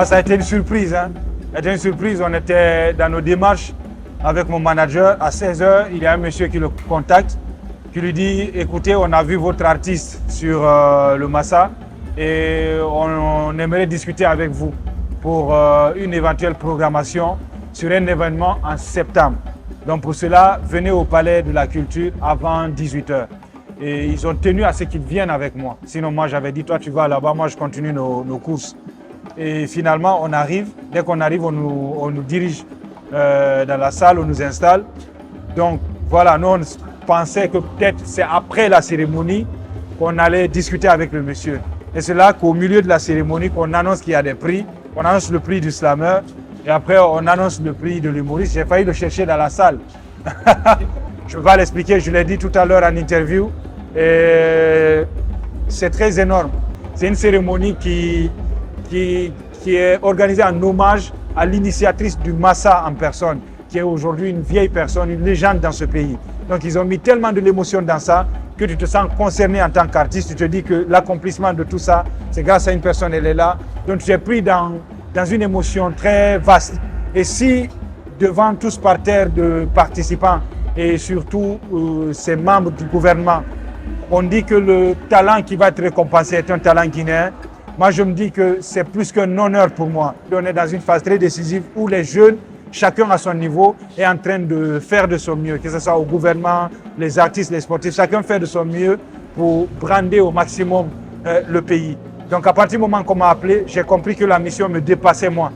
Bah, ça a été une surprise. Hein. Ça a été une surprise. On était dans nos démarches avec mon manager. À 16h, il y a un monsieur qui le contacte, qui lui dit « Écoutez, on a vu votre artiste sur le Massa et on aimerait discuter avec vous pour une éventuelle programmation sur un événement en septembre. Donc pour cela, venez au Palais de la Culture avant 18h. » Et ils ont tenu à ce qu'ils viennent avec moi. Sinon, moi, j'avais dit « Toi, tu vas là-bas, moi, je continue nos courses. » Et finalement, on arrive. Dès qu'on arrive, on nous dirige dans la salle, on nous installe. Donc voilà, nous, on pensait que peut-être c'est après la cérémonie qu'on allait discuter avec le monsieur. Et c'est là qu'au milieu de la cérémonie, qu'on annonce qu'il y a des prix. On annonce le prix du slammer et après on annonce le prix de l'humoriste. J'ai failli le chercher dans la salle. Je vais l'expliquer, je l'ai dit tout à l'heure en interview. Et c'est très énorme. C'est une cérémonie qui est organisée en hommage à l'initiatrice du Massa en personne, qui est aujourd'hui une vieille personne, une légende dans ce pays. Donc ils ont mis tellement de l'émotion dans ça que tu te sens concerné en tant qu'artiste. Tu te dis que l'accomplissement de tout ça, c'est grâce à une personne, elle est là. Donc tu es pris dans une émotion très vaste. Et si devant tout ce parterre de participants et surtout ces membres du gouvernement, on dit que le talent qui va être récompensé est un talent guinéen, moi je me dis que c'est plus qu'un honneur pour moi. On est dans une phase très décisive où les jeunes, chacun à son niveau, est en train de faire de son mieux, que ce soit au gouvernement, les artistes, les sportifs, chacun fait de son mieux pour brander au maximum le pays. Donc à partir du moment qu'on m'a appelé, j'ai compris que la mission me dépassait moi,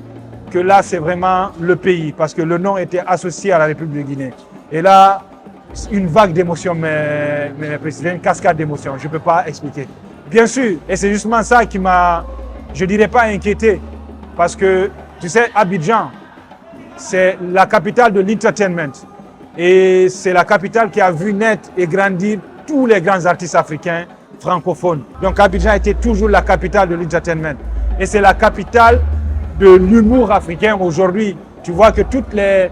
que là c'est vraiment le pays, parce que le nom était associé à la République de Guinée. Et là, une vague d'émotions, mes présidents, une cascade d'émotions, je ne peux pas expliquer. Bien sûr, et c'est justement ça qui m'a, je ne dirais pas inquiété, parce que tu sais, Abidjan, c'est la capitale de l'entertainment et c'est la capitale qui a vu naître et grandir tous les grands artistes africains francophones. Donc Abidjan était toujours la capitale de l'entertainment et c'est la capitale de l'humour africain aujourd'hui. Tu vois que toutes les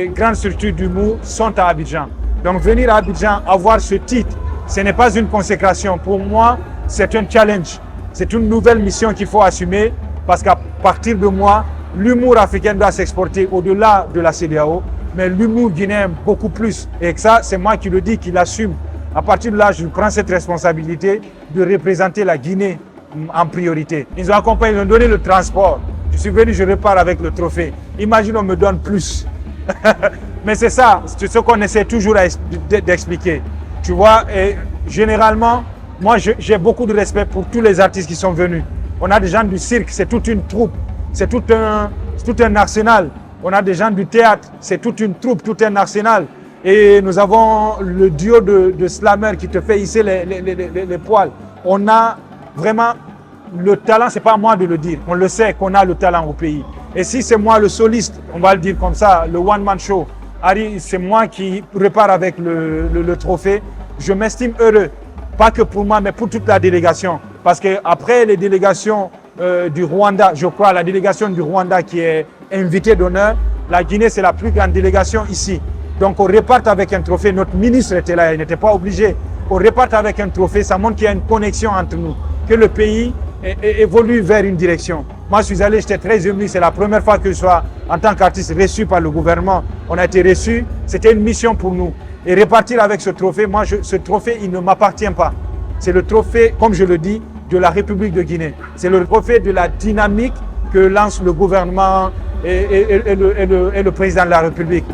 grandes structures d'humour sont à Abidjan. Donc venir à Abidjan, avoir ce titre, ce n'est pas une consécration. Pour moi, c'est un challenge. C'est une nouvelle mission qu'il faut assumer parce qu'à partir de moi, l'humour africain doit s'exporter au-delà de la CEDEAO, mais l'humour guinéen beaucoup plus. Et ça, c'est moi qui le dis, qui l'assume. À partir de là, je prends cette responsabilité de représenter la Guinée en priorité. Ils ont accompagné, ils ont donné le transport. Je suis venu, je repars avec le trophée. Imagine, on me donne plus. Mais c'est ça, c'est ce qu'on essaie toujours d'expliquer. Tu vois, et généralement, moi, j'ai beaucoup de respect pour tous les artistes qui sont venus. On a des gens du cirque, c'est toute une troupe. C'est tout un arsenal. On a des gens du théâtre, c'est toute une troupe, tout un arsenal. Et nous avons le duo de slammer qui te fait hisser les poils. On a vraiment le talent, c'est pas à moi de le dire. On le sait qu'on a le talent au pays. Et si c'est moi le soliste, on va le dire comme ça, le one-man show, Harry, c'est moi qui repars avec le trophée. Je m'estime heureux, pas que pour moi, mais pour toute la délégation. Parce qu'après les délégations du Rwanda, je crois, la délégation du Rwanda qui est invitée d'honneur, la Guinée, c'est la plus grande délégation ici. Donc on repart avec un trophée. Notre ministre était là, il n'était pas obligé. On repart avec un trophée, ça montre qu'il y a une connexion entre nous, que le pays évolue vers une direction. Moi, je suis allé, j'étais très ému. C'est la première fois que je sois, en tant qu'artiste, reçu par le gouvernement. On a été reçus. C'était une mission pour nous. Et repartir avec ce trophée, moi, ce trophée, il ne m'appartient pas. C'est le trophée, comme je le dis, de la République de Guinée. C'est le trophée de la dynamique que lance le gouvernement et le président de la République.